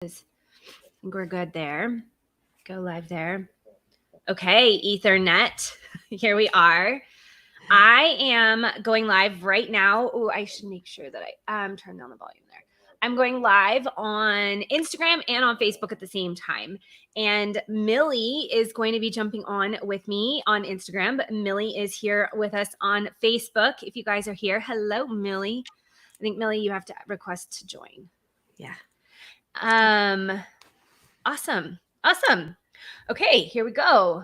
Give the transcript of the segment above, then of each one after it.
I think we're good there. Go live there. Okay, Ethernet. Here we are. I am going live right now. Oh, I should make sure that I turn down the volume there. I'm going live on Instagram and on Facebook at the same time. And Millie is going to be jumping on with me on Instagram, but Millie is here with us on Facebook. If you guys are here, hello, Millie. I think, Millie, you have to request to join. Yeah. Awesome. Okay, here we go.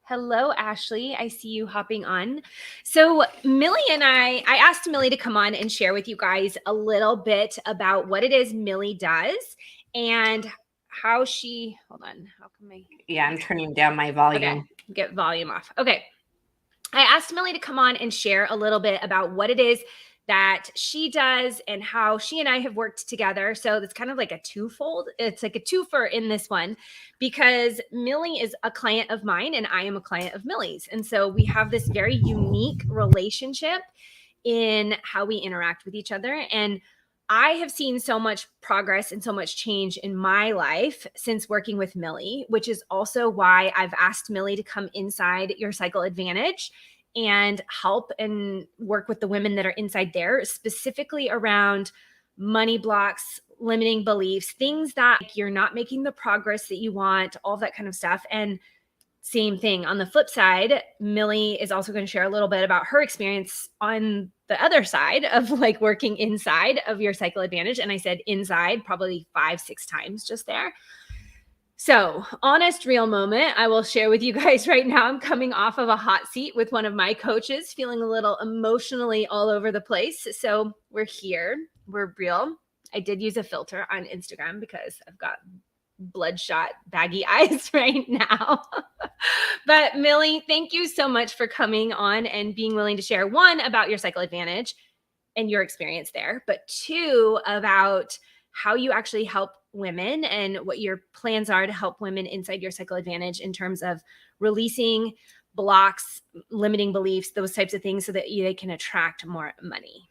Hello, Ashley. I see you hopping on. So Millie and I asked Millie to come on and share with you guys a little bit about what it is Millie does and how she, hold on, how come I? Yeah, I'm turning down my volume. Okay, get volume off. Okay. I asked Millie to come on and share a little bit about what it is that she does and how she and I have worked together. So it's kind of like a twofold. It's like a twofer in this one because Millie is a client of mine and I am a client of Millie's. And so we have this very unique relationship in how we interact with each other. And I have seen so much progress and so much change in my life since working with Millie, which is also why I've asked Millie to come inside Your Cycle Advantage and help and work with the women that are inside there, specifically around money blocks, limiting beliefs, things that you're not making the progress that you want, all that kind of stuff. And same thing on the flip side, Millie is also going to share a little bit about her experience on the other side of like working inside of Your Cycle Advantage. And I said inside probably 5-6 times just there. So, honest, real moment, I will share with you guys right now. I'm coming off of a hot seat with one of my coaches, feeling a little emotionally all over the place. So, we're here, we're real. I did use a filter on Instagram because I've got bloodshot baggy eyes right now. But Millie, thank you so much for coming on and being willing to share, one, about Your Cycle Advantage and your experience there, but two, about how you actually help women and what your plans are to help women inside Your Cycle Advantage in terms of releasing blocks, limiting beliefs, those types of things so that they can attract more money.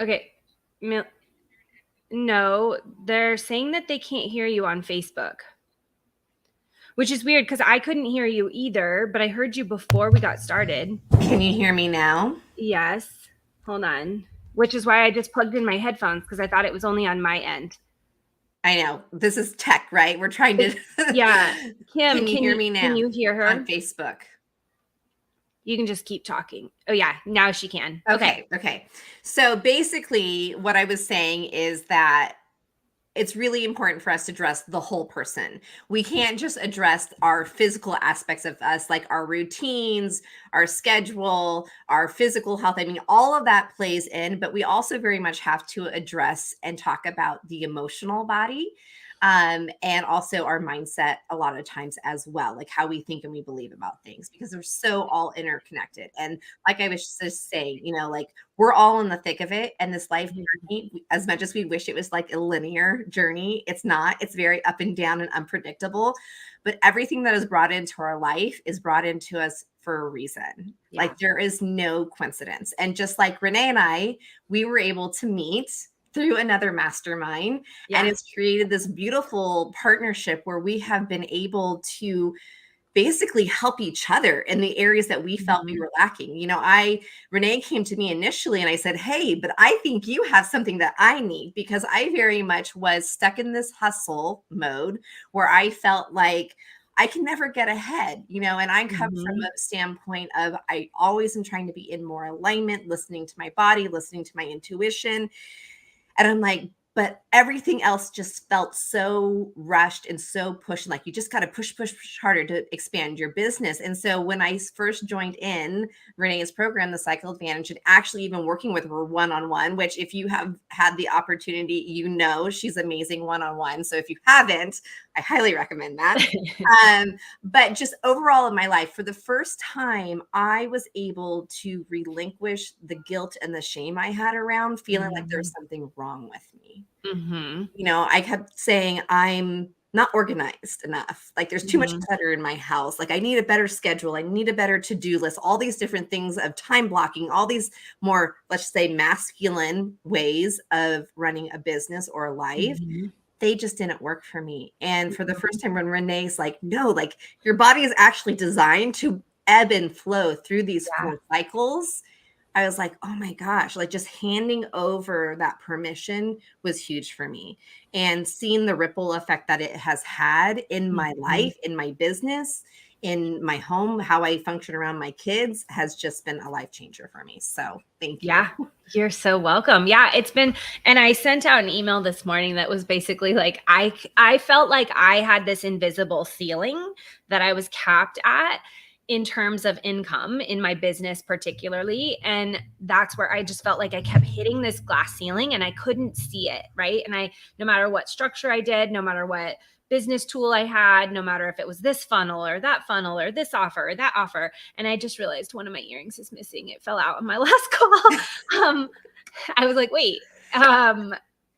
Okay. No, they're saying that they can't hear you on Facebook, which is weird because I couldn't hear you either, but I heard you before we got started. Can you hear me now? Yes. Hold on. Which is why I just plugged in my headphones because I thought it was only on my end. I know. This is tech, right? We're trying to. Yeah. Kim, can you hear me now? Can you hear her? On Facebook. You can just keep talking. Oh, yeah. Now she can. Okay. So basically, what I was saying is that it's really important for us to address the whole person. We can't just address our physical aspects of us, like our routines, our schedule, our physical health. I mean, all of that plays in, but we also very much have to address and talk about the emotional body. And also our mindset a lot of times as well, like how we think and we believe about things, because they're so all interconnected. And like I was just saying, like we're all in the thick of it. And this life journey, as much as we wish it was like a linear journey, it's not. It's very up and down and unpredictable. But everything that is brought into our life is brought into us for a reason. Yeah. Like there is no coincidence. And just like Renee and I, we were able to meet through another mastermind. Yeah. And it's created this beautiful partnership where we have been able to basically help each other in the areas that we felt we were lacking. Renee came to me initially and I said, hey, but I think you have something that I need, because I very much was stuck in this hustle mode where I felt like I can never get ahead, and I come from a standpoint of I always am trying to be in more alignment, listening to my body, listening to my intuition. And I'm like, but everything else just felt so rushed and so pushed. Like you just got to push harder to expand your business. And so when I first joined in Renee's program, the Cycle Advantage, and actually even working with her one-on-one, which if you have had the opportunity, you know, she's amazing one-on-one. So if you haven't, I highly recommend that. But just overall in my life, for the first time, I was able to relinquish the guilt and the shame I had around feeling like there was something wrong with me. Mm-hmm. You know, I kept saying, I'm not organized enough. Like there's too much Mm-hmm. clutter in my house. Like I need a better schedule. I need a better to-do list, all these different things of time blocking, all these more, let's say, masculine ways of running a business or a life. Mm-hmm. They just didn't work for me. And for the first time, when Renee's like, no, like your body is actually designed to ebb and flow through these Yeah. 4 cycles, I was like, oh my gosh, like just handing over that permission was huge for me. And seeing the ripple effect that it has had in my Mm-hmm. life, in my business, in my home, how I function around my kids has just been a life changer for me. So thank you. Yeah, you're so welcome. Yeah, it's been, and I sent out an email this morning that was basically like, I felt like I had this invisible ceiling that I was capped at in terms of income in my business particularly, and that's where I just felt like I kept hitting this glass ceiling and I couldn't see it, right? And I, no matter what structure I did, no matter what business tool I had, no matter if it was this funnel or that funnel or this offer or that offer, and I just realized one of my earrings is missing. It fell out on my last call. I was like, wait.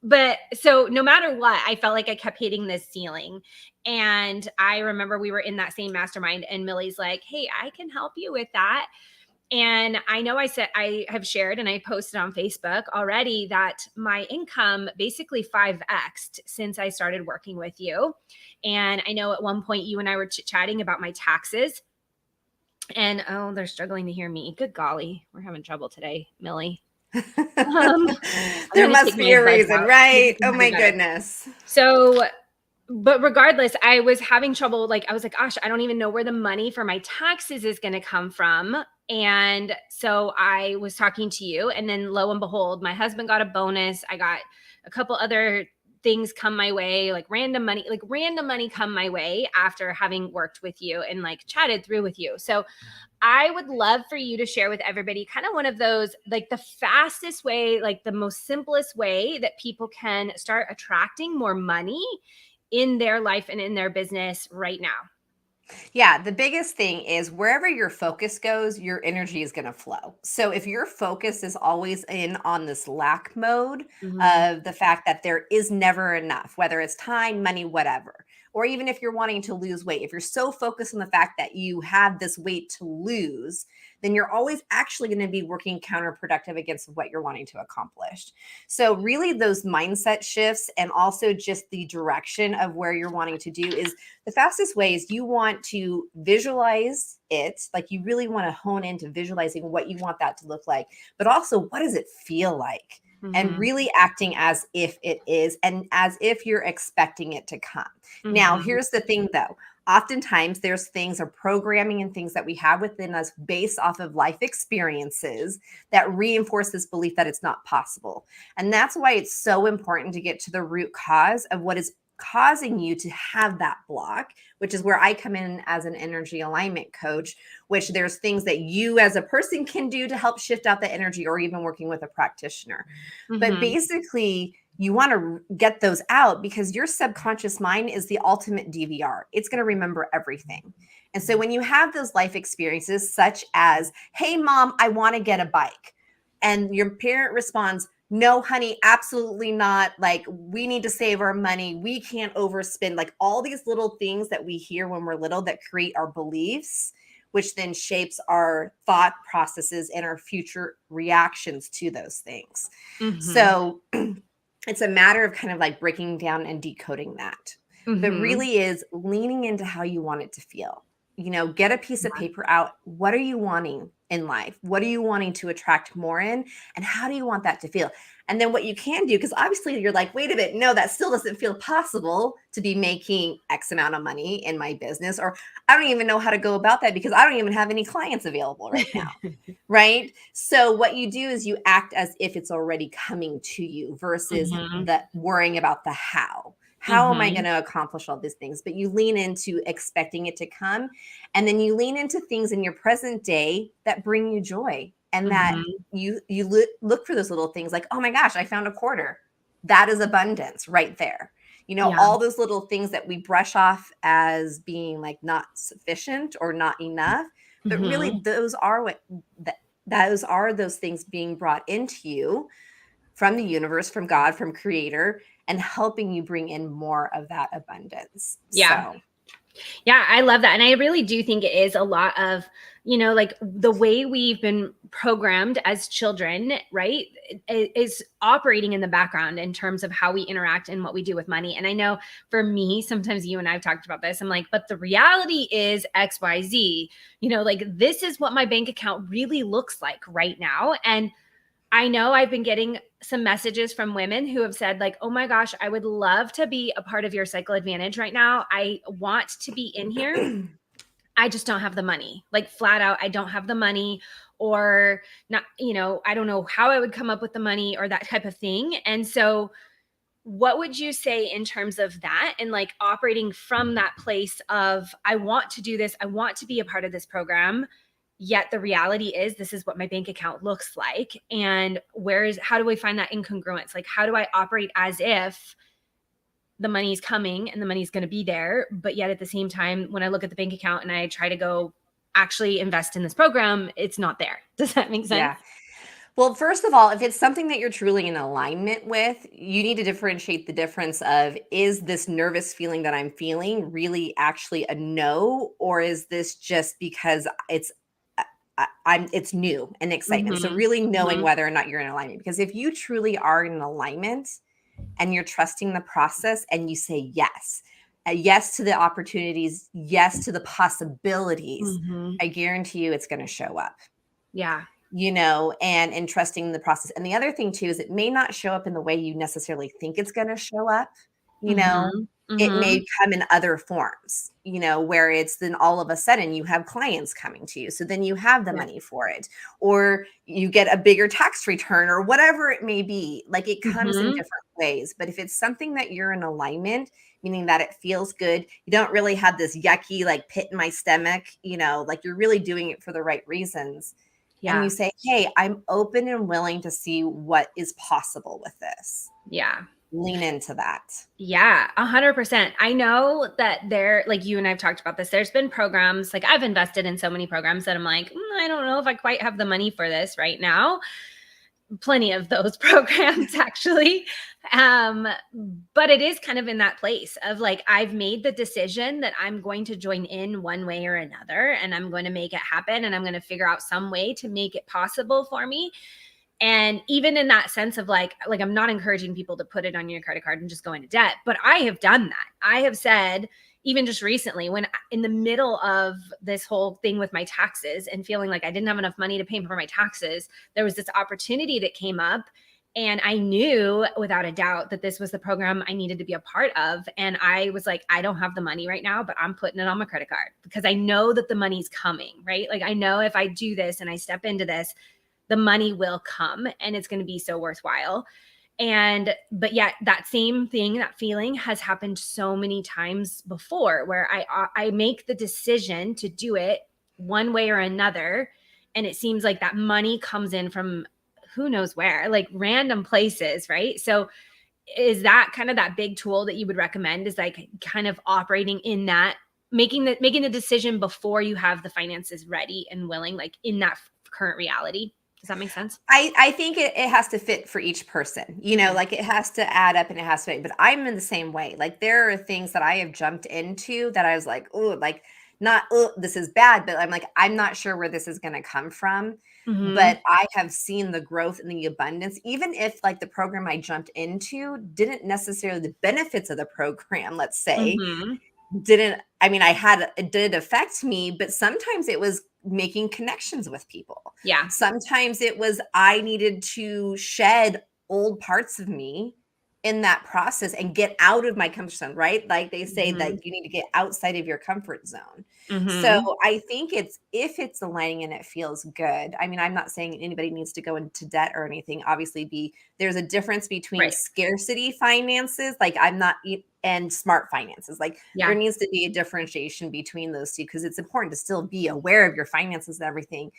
But so no matter what, I felt like I kept hitting this ceiling. And I remember we were in that same mastermind and Millie's like, hey, I can help you with that. And I know I said I have shared and I posted on Facebook already that my income basically 5x'd since I started working with you. And I know at one point you and I were chatting about my taxes. And oh, they're struggling to hear me. Good golly, we're having trouble today, Millie. I'm There gonna must take be my a buds reason, out. right? Maybe Oh we my got it. goodness. So, but regardless, I was having trouble. Like, I was like, gosh, I don't even know where the money for my taxes is going to come from. And so I was talking to you, and then lo and behold, my husband got a bonus. I got a couple other things come my way, like random money come my way after having worked with you and like chatted through with you. So I would love for you to share with everybody kind of one of those, like the fastest way, like the most simplest way that people can start attracting more money in their life and in their business right now. Yeah, the biggest thing is wherever your focus goes, your energy is going to flow. So if your focus is always in on this lack mode Mhm. of the fact that there is never enough, whether it's time, money, whatever, or even if you're wanting to lose weight, if you're so focused on the fact that you have this weight to lose, then you're always actually going to be working counterproductive against what you're wanting to accomplish. So really those mindset shifts and also just the direction of where you're wanting to do is the fastest way is you want to visualize it, like you really want to hone into visualizing what you want that to look like, but also what does it feel like? And Mhm. really acting as if it is and as if you're expecting it to come. Now, Mhm. here's the thing though. Oftentimes, there's things or programming and things that we have within us based off of life experiences that reinforce this belief that it's not possible. And that's why it's so important to get to the root cause of what is causing you to have that block, which is where I come in as an energy alignment coach, which there's things that you as a person can do to help shift out the energy or even working with a practitioner. But Mhm. basically, you want to get those out because your subconscious mind is the ultimate DVR. It's going to remember everything. And so when you have those life experiences, such as, hey, mom, I want to get a bike. And your parent responds, no, honey, absolutely not. Like, we need to save our money. We can't overspend. Like, all these little things that we hear when we're little that create our beliefs, which then shapes our thought processes and our future reactions to those things. Mhm. So, it's a matter of kind of like breaking down and decoding that. But Mhm. really is leaning into how you want it to feel. You know, get a piece of paper out. What are you wanting? in life? What are you wanting to attract more in? And how do you want that to feel? And then what you can do, because obviously you're like, wait a minute, no, that still doesn't feel possible to be making X amount of money in my business. Or I don't even know how to go about that because I don't even have any clients available right now. Right. So what you do is you act as if it's already coming to you versus Mhm. the worrying about the how. How am I going Mhm. to accomplish all these things? But you lean into expecting it to come. And then you lean into things in your present day that bring you joy and that Mhm. look for those little things like, oh my gosh, I found a quarter. That is abundance right there. You know, Yeah. all those little things that we brush off as being like not sufficient or not enough, but really Mhm. those are what those are those things being brought into you from the universe, from God, from creator, and helping you bring in more of that abundance. Yeah. So Yeah, I love that. And I really do think it is a lot of, like the way we've been programmed as children, right, is operating in the background in terms of how we interact and what we do with money. And I know for me, sometimes you and I've talked about this. I'm like, but the reality is XYZ, like this is what my bank account really looks like right now. And I know I've been getting some messages from women who have said, like, oh my gosh, I would love to be a part of your cycle advantage right now. I want to be in here. I just don't have the money. Like, flat out, I don't have the money, or not, I don't know how I would come up with the money or that type of thing. And so, what would you say in terms of that and like operating from that place of, I want to do this, I want to be a part of this program, yet the reality is this is what my bank account looks like, and how do we find that incongruence? Like, how do I operate as if the money's coming and the money's going to be there, but yet at the same time, when I look at the bank account and I try to go actually invest in this program, it's not there? Does that make sense? yeah. Well, first of all, if it's something that you're truly in alignment with, you need to differentiate the difference of, is this nervous feeling that I'm feeling really actually a no, or is this just because it's new and excitement. So Mm-hmm. really knowing Mm-hmm. whether or not you're in alignment, because if you truly are in alignment and you're trusting the process and you say yes, yes to the opportunities, yes to the possibilities, Mm-hmm. I guarantee you it's going to show up, Yeah. and trusting the process. And the other thing too is it may not show up in the way you necessarily think it's going to show up. you know Mm-hmm. it Mm-hmm. may come in other forms, where it's then all of a sudden you have clients coming to you, so then you have the Yeah. money for it, or you get a bigger tax return, or whatever it may be. Like, it comes in Mm-hmm. different ways. But if it's something that you're in alignment, meaning that it feels good, you don't really have this yucky like pit in my stomach, like you're really doing it for the right reasons, and you Yeah. say, hey, I'm open and willing to see what is possible with this. Yeah. Lean into that. Yeah, 100%. I know that like you and I've talked about this. There's been programs, like I've invested in so many programs that I'm like, I don't know if I quite have the money for this right now. Plenty of those programs, actually. Um, but it is kind of in that place of like, I've made the decision that I'm going to join in one way or another, and I'm going to make it happen, and I'm going to figure out some way to make it possible for me. And even in that sense of like I'm not encouraging people to put it on your credit card and just go into debt, but I have done that. I have said, even just recently, when in the middle of this whole thing with my taxes and feeling like I didn't have enough money to pay for my taxes, there was this opportunity that came up, and I knew without a doubt that this was the program I needed to be a part of. And I was like, I don't have the money right now, but I'm putting it on my credit card because I know that the money's coming, right? Like, I know if I do this and I step into this, the money will come and it's going to be so worthwhile. But yet that same thing, that feeling has happened so many times before, where I make the decision to do it one way or another, and it seems like that money comes in from who knows where, like random places, right? So is that kind of that big tool that you would recommend, is like kind of operating in that, making the decision before you have the finances ready and willing, like in that current reality? Does that make sense? I think it has to fit for each person, Okay. like it has to add up and it has to, but I'm in the same way. Like, there are things that I have jumped into that I was like, oh, like, not, oh, this is bad, but I'm like, I'm not sure where this is going to come from. Mm-hmm. But I have seen the growth and the abundance, even if like the program I jumped into didn't necessarily, the benefits of the program, let's say, Mm-hmm. didn't, I mean, it did affect me, but sometimes it was making connections with people. Yeah. Sometimes it was I needed to shed old parts of me in that process and get out of my comfort zone, right? Like they say Mhm. that you need to get outside of your comfort zone. So Mhm. I think it's if it's aligning and it feels good. I mean, I'm not saying anybody needs to go into debt or anything. Obviously, there's a difference between Right. scarcity finances, like I'm not and smart finances. Like there Yeah. needs to be a differentiation between those two because it's important to still be aware of your finances and everything.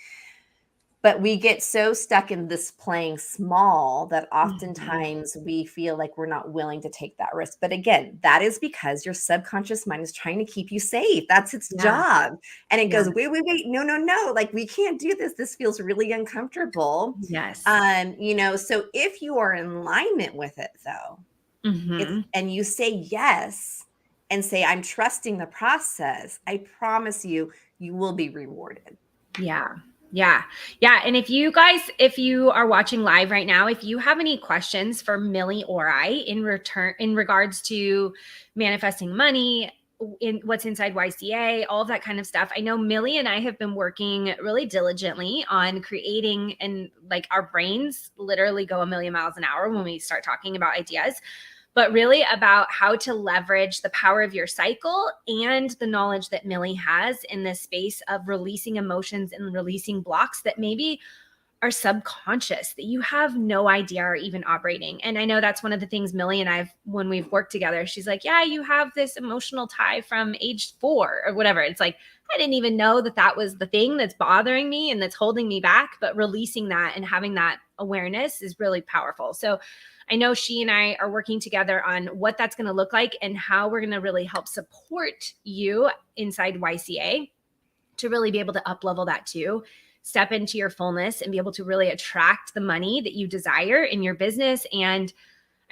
But we get so stuck in this playing small that Mhm. oftentimes we feel like we're not willing to take that risk. But again, that is because your subconscious mind is trying to keep you safe. That's its Yeah. job. And it Yeah. goes, wait, wait, wait, no, no, no. Like we can't do this. This feels really uncomfortable. Yes. So if you are in alignment with it though, it's Mhm. and you say yes and say, I'm trusting the process, I promise you, you will be rewarded. Yeah. Yeah. Yeah. And if you guys, if you are watching live right now, if you have any questions for Millie or I in regards to manifesting money, in what's inside YCA, all of that kind of stuff. I know Millie and I have been working really diligently on creating, and like our brains literally go a million miles an hour when we start talking about ideas, but really about how to leverage the power of your cycle and the knowledge that Millie has in this space of releasing emotions and releasing blocks that maybe are subconscious that you have no idea are even operating. And I know that's one of the things Millie and I've, when we've worked together, she's like, yeah, you have this emotional tie from age 4 or whatever. It's like, I didn't even know that that was the thing that's bothering me and that's holding me back, but releasing that and having that awareness is really powerful. So I know she and I are working together on what that's going to look like and how we're going to really help support you inside YCA to really be able to up level that too, step into your fullness and be able to really attract the money that you desire in your business. And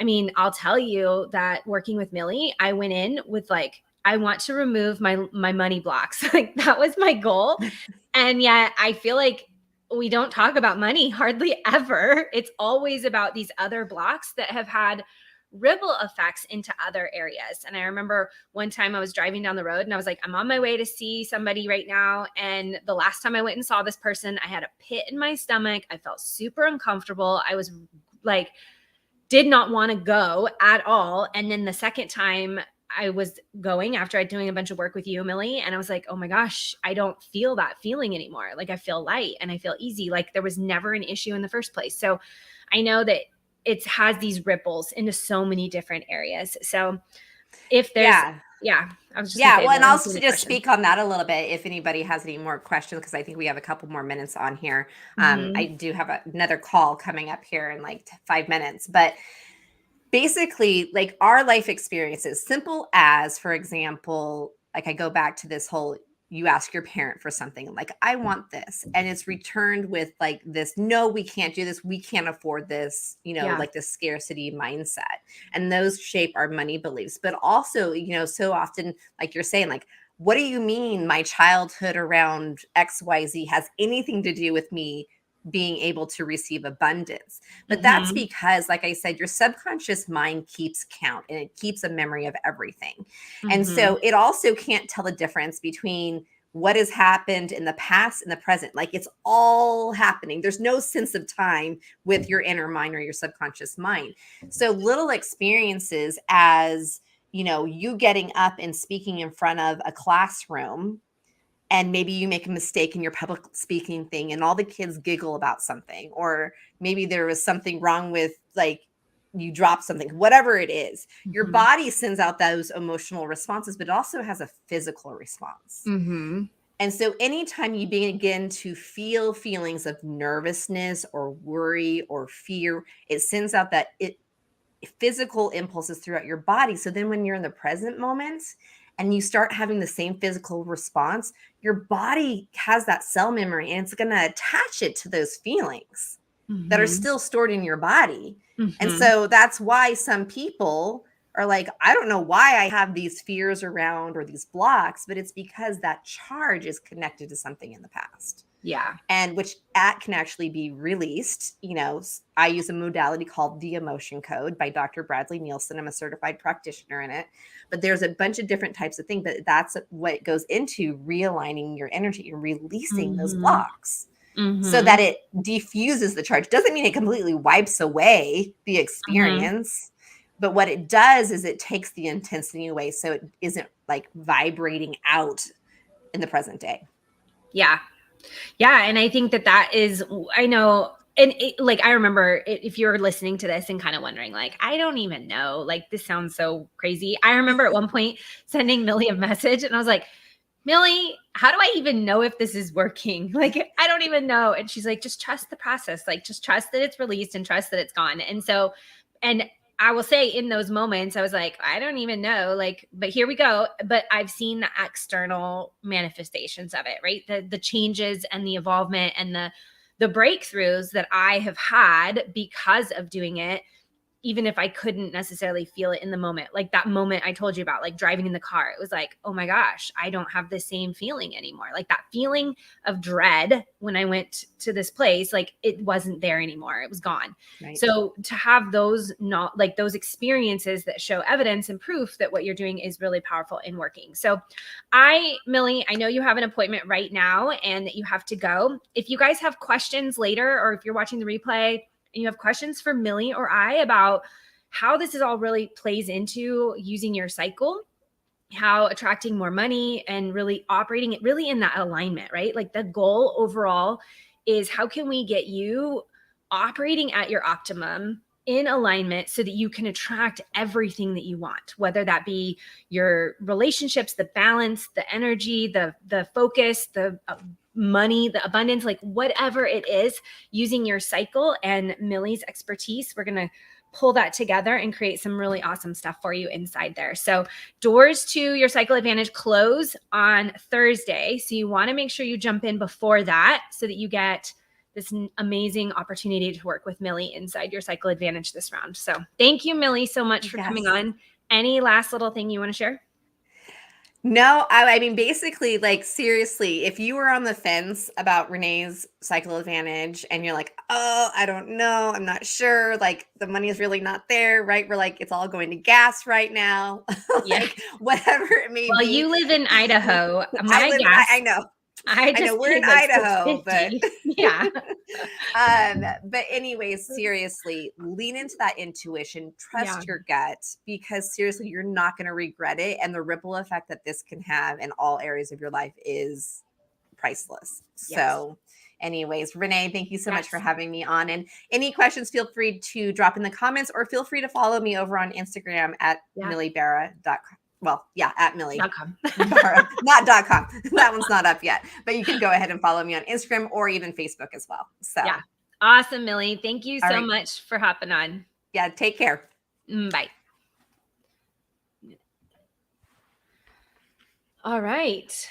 I mean, I'll tell you that working with Millie, I went in with like, I want to remove my money blocks. Like that was my goal. And yet I feel like we don't talk about money hardly ever. It's always about these other blocks that have had ripple effects into other areas. And I remember one time I was driving down the road and I was like, I'm on my way to see somebody right now. And the last time I went and saw this person, I had a pit in my stomach. I felt super uncomfortable. I was like, did not want to go at all. And then the second time I was going after I'd doing a bunch of work with you, Millie, and I was like, oh my gosh, I don't feel that feeling anymore. Like I feel light and I feel easy. Like there was never an issue in the first place. So I know that it has these ripples into so many different areas. So if there's, Yeah. yeah, I was just gonna Yeah, say, well, if and I'll there's any just questions. speak on that a little bit if anybody has any more questions, because I think we have a couple more minutes on here. I Mhm. do have another call coming up here in like 5 minutes, but basically, like our life experiences, simple as, for example, like I go back to this whole you ask your parent for something like I want this and it's returned with like this no we can't do this, we can't afford this, Yeah. like this scarcity mindset, and those shape our money beliefs. But also, so often, like you're saying, like what do you mean my childhood around XYZ has anything to do with me being able to receive abundance? But that's Mhm. because, like I said, your subconscious mind keeps count and it keeps a memory of everything. And Mhm. so it also can't tell the difference between what has happened in the past and the present. Like it's all happening. There's no sense of time with your inner mind or your subconscious mind. So little experiences as, you getting up and speaking in front of a classroom, and maybe you make a mistake in your public speaking thing and all the kids giggle about something, or maybe there was something wrong with like you dropped something, whatever it is, your Mhm. body sends out those emotional responses, but it also has a physical response. Mhm. And so anytime you begin to feel feelings of nervousness or worry or fear, it sends out that physical impulses throughout your body. So then when you're in the present moment and you start having the same physical response, your body has that cell memory and it's going to attach it to those feelings that are Mhm. still stored in your body. And Mhm. so that's why some people are like, I don't know why I have these fears around or these blocks, but it's because that charge is connected to something in the past. Yeah. And which that can actually be released. I use a modality called the emotion code by Dr. Bradley Nielsen. I'm a certified practitioner in it, but there's a bunch of different types of things, but that's what goes into realigning your energy and releasing those blocks so that it diffuses the charge. Doesn't mean it completely wipes away the experience, but what it does is it takes the intensity away. So it isn't like vibrating out in the present day. Yeah. Yeah. And I think that is, I know, and I remember if you're listening to this and kind of wondering, like, I don't even know, like, this sounds so crazy. I remember at one point sending Millie a message and I was like, Millie, how do I even know if this is working? Like, I don't even know. And she's like, just trust the process. Like, just trust that it's released and trust that it's gone. And so, and I will say in those moments, I was like, I don't even know, like, but here we go. But I've seen the external manifestations of it, right? The changes and the involvement and the breakthroughs that I have had because of doing it, even if I couldn't necessarily feel it in the moment. Like that moment I told you about, like driving in the car, it was like, oh my gosh, I don't have the same feeling anymore. Like that feeling of dread when I went to this place, like it wasn't there anymore. It was gone. Right. So to have those those experiences that show evidence and proof that what you're doing is really powerful and working. So Millie, I know you have an appointment right now and that you have to go. If you guys have questions later, or if you're watching the replay, and you have questions for Millie or I about how this is all really plays into using your cycle, how attracting more money and really operating it really in that alignment, right? Like the goal overall is how can we get you operating at your optimum in alignment so that you can attract everything that you want, whether that be your relationships, the balance, the energy, the focus, the money, the abundance, like whatever it is, using your cycle and Millie's expertise, we're going to pull that together and create some really awesome stuff for you inside there. So doors to your Cycle Advantage close on Thursday. So you want to make sure you jump in before that so that you get this amazing opportunity to work with Millie inside your Cycle Advantage this round. So thank you, Millie, so much for coming on. Any last little thing you want to share? No, I mean, basically, like, seriously, if you were on the fence about Renee's Cycle Advantage and you're like, oh, I don't know, I'm not sure, like, the money is really not there, right? We're like, it's all going to gas right now, like, whatever it may be. Well, you live in Idaho. I know. I know we're in Idaho, but yeah. but anyways, seriously, lean into that intuition, trust your gut, because seriously, you're not going to regret it. And the ripple effect that this can have in all areas of your life is priceless. Yes. So anyways, Renee, thank you so much for having me on. And any questions, feel free to drop in the comments or feel free to follow me over on Instagram at milliebara.com. Well, yeah, at Millie.com. Not .com. That one's not up yet. But you can go ahead and follow me on Instagram or even Facebook as well. So yeah. Awesome, Millie. Thank you so much for hopping on. Yeah, take care. Bye. All right.